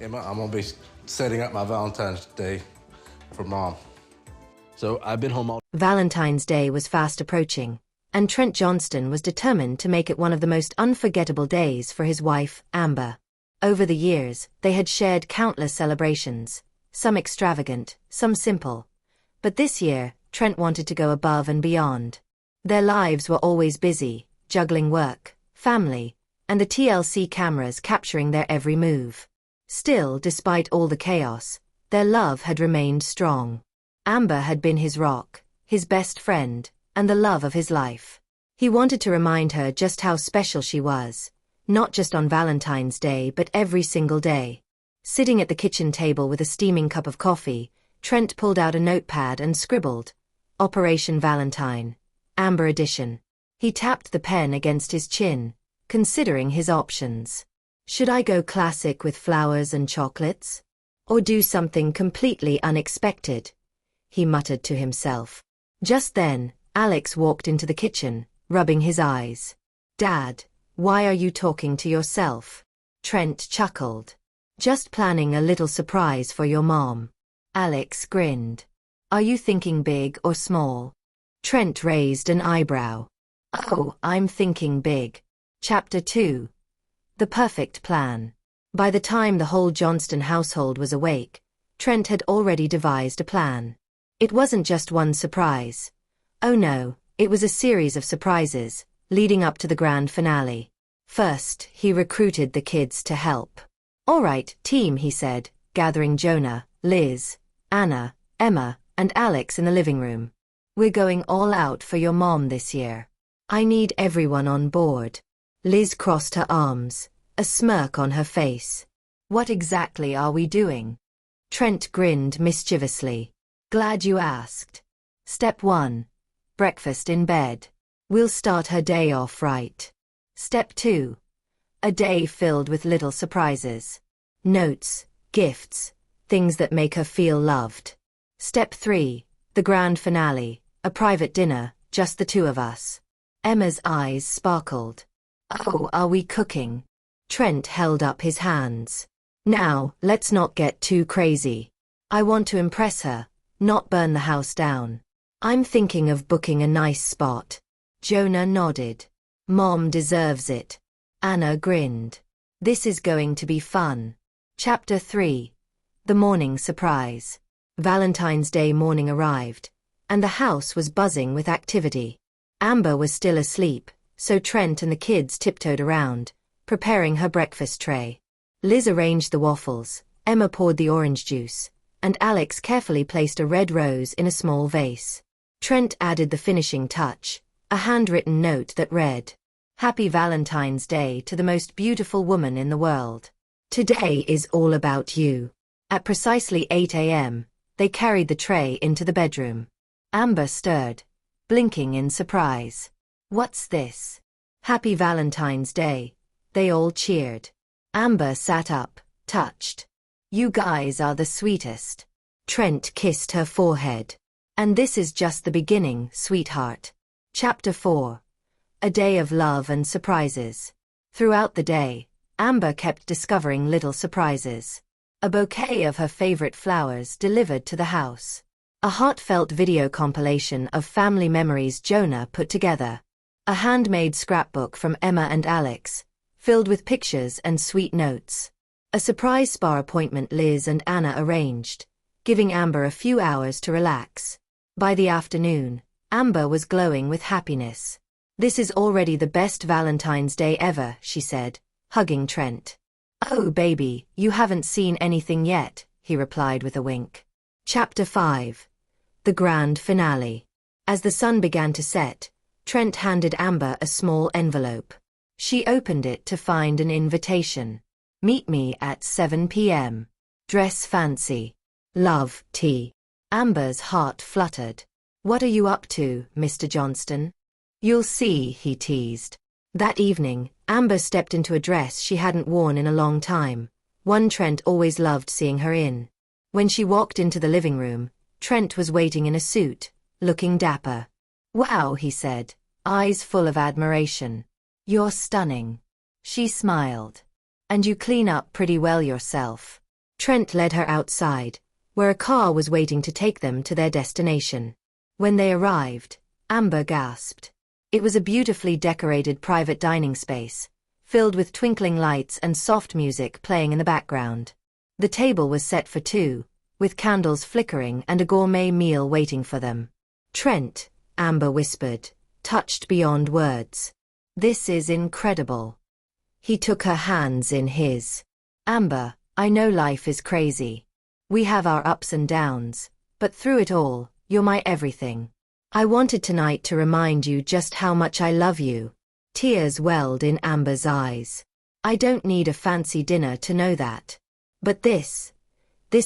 Emma, I'm gonna be setting up my Valentine's Day for Mom. So I've been home all... Valentine's Day was fast approaching, and Trent Johnston was determined to make it one of the most unforgettable days for his wife, Amber. Over the years, they had shared countless celebrations, some extravagant, some simple. But this year, Trent wanted to go above and beyond. Their lives were always busy, juggling work, family, and the TLC cameras capturing their every move. Still, despite all the chaos, their love had remained strong. Amber had been his rock, his best friend, and the love of his life. He wanted to remind her just how special she was, not just on Valentine's Day but every single day. Sitting at the kitchen table with a steaming cup of coffee, Trent pulled out a notepad and scribbled, "Operation Valentine, Amber Edition." He tapped the pen against his chin, considering his options. Should I go classic with flowers and chocolates? Or do something completely unexpected? He muttered to himself. Just then, Alex walked into the kitchen, rubbing his eyes. "Dad, why are you talking to yourself?" Trent chuckled. "Just planning a little surprise for your mom." Alex grinned. "Are you thinking big or small?" Trent raised an eyebrow. "Oh, I'm thinking big." Chapter 2. The Perfect Plan. By the time the whole Johnston household was awake, Trent had already devised a plan. It wasn't just one surprise. Oh no, it was a series of surprises, leading up to the grand finale. First, he recruited the kids to help. "All right, team," he said, gathering Jonah, Liz, Anna, Emma, and Alex in the living room. "We're going all out for your mom this year. I need everyone on board." Liz crossed her arms, a smirk on her face. "What exactly are we doing?" Trent grinned mischievously. "Glad you asked. Step 1. Breakfast in bed. We'll start her day off right. Step 2. A day filled with little surprises. Notes, gifts, things that make her feel loved. Step 3. The grand finale, a private dinner, just the two of us." Emma's eyes sparkled. "Oh, are we cooking?" Trent held up his hands. "Now, let's not get too crazy. I want to impress her, not burn the house down. I'm thinking of booking a nice spot." Jonah nodded. "Mom deserves it." Anna grinned. "This is going to be fun." Chapter 3. The Morning Surprise. Valentine's Day morning arrived, and the house was buzzing with activity. Amber was still asleep, so Trent and the kids tiptoed around, preparing her breakfast tray. Liz arranged the waffles, Emma poured the orange juice, and Alex carefully placed a red rose in a small vase. Trent added the finishing touch, a handwritten note that read, "Happy Valentine's Day to the most beautiful woman in the world. Today is all about you." At precisely 8 a.m., they carried the tray into the bedroom. Amber stirred, blinking in surprise. "What's this?" "Happy Valentine's Day." They all cheered. Amber sat up, touched. "You guys are the sweetest." Trent kissed her forehead. "And this is just the beginning, sweetheart." Chapter 4. A Day of Love and Surprises. Throughout the day, Amber kept discovering little surprises. A bouquet of her favorite flowers delivered to the house. A heartfelt video compilation of family memories Jonah put together. A handmade scrapbook from Emma and Alex, filled with pictures and sweet notes. A surprise spa appointment Liz and Anna arranged, giving Amber a few hours to relax. By the afternoon, Amber was glowing with happiness. "This is already the best Valentine's Day ever," she said, hugging Trent. "Oh baby, you haven't seen anything yet," he replied with a wink. Chapter 5. The Grand Finale. As the sun began to set, Trent handed Amber a small envelope. She opened it to find an invitation. "Meet me at 7 p.m. Dress fancy. Love, T." Amber's heart fluttered. "What are you up to, Mr. Johnston?" "You'll see," he teased. That evening, Amber stepped into a dress she hadn't worn in a long time, one Trent always loved seeing her in. When she walked into the living room, Trent was waiting in a suit, looking dapper. "Wow," he said, eyes full of admiration. "You're stunning." She smiled. "And you clean up pretty well yourself." Trent led her outside, where a car was waiting to take them to their destination. When they arrived, Amber gasped. It was a beautifully decorated private dining space, filled with twinkling lights and soft music playing in the background. The table was set for two, with candles flickering and a gourmet meal waiting for them. "Trent," Amber whispered, touched beyond words. "This is incredible." He took her hands in his. "Amber, I know life is crazy. We have our ups and downs, but through it all, you're my everything. I wanted tonight to remind you just how much I love you." Tears welled in Amber's eyes. "I don't need a fancy dinner to know that. But this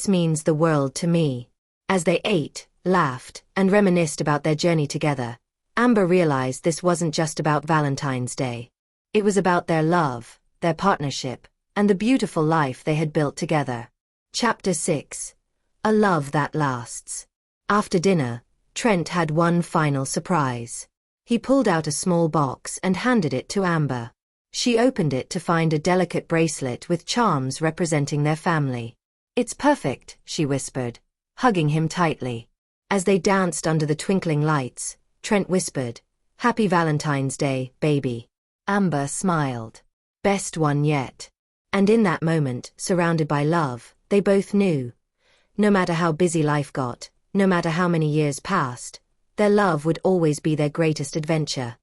means the world to me." As they ate, laughed, and reminisced about their journey together, Amber realized this wasn't just about Valentine's Day. It was about their love, their partnership, and the beautiful life they had built together. Chapter 6. A Love That Lasts. After dinner, Trent had one final surprise. He pulled out a small box and handed it to Amber. She opened it to find a delicate bracelet with charms representing their family. "It's perfect," she whispered, hugging him tightly. As they danced under the twinkling lights, Trent whispered, "Happy Valentine's Day, baby." Amber smiled. "Best one yet." And in that moment, surrounded by love, they both knew, no matter how busy life got, no matter how many years passed, their love would always be their greatest adventure.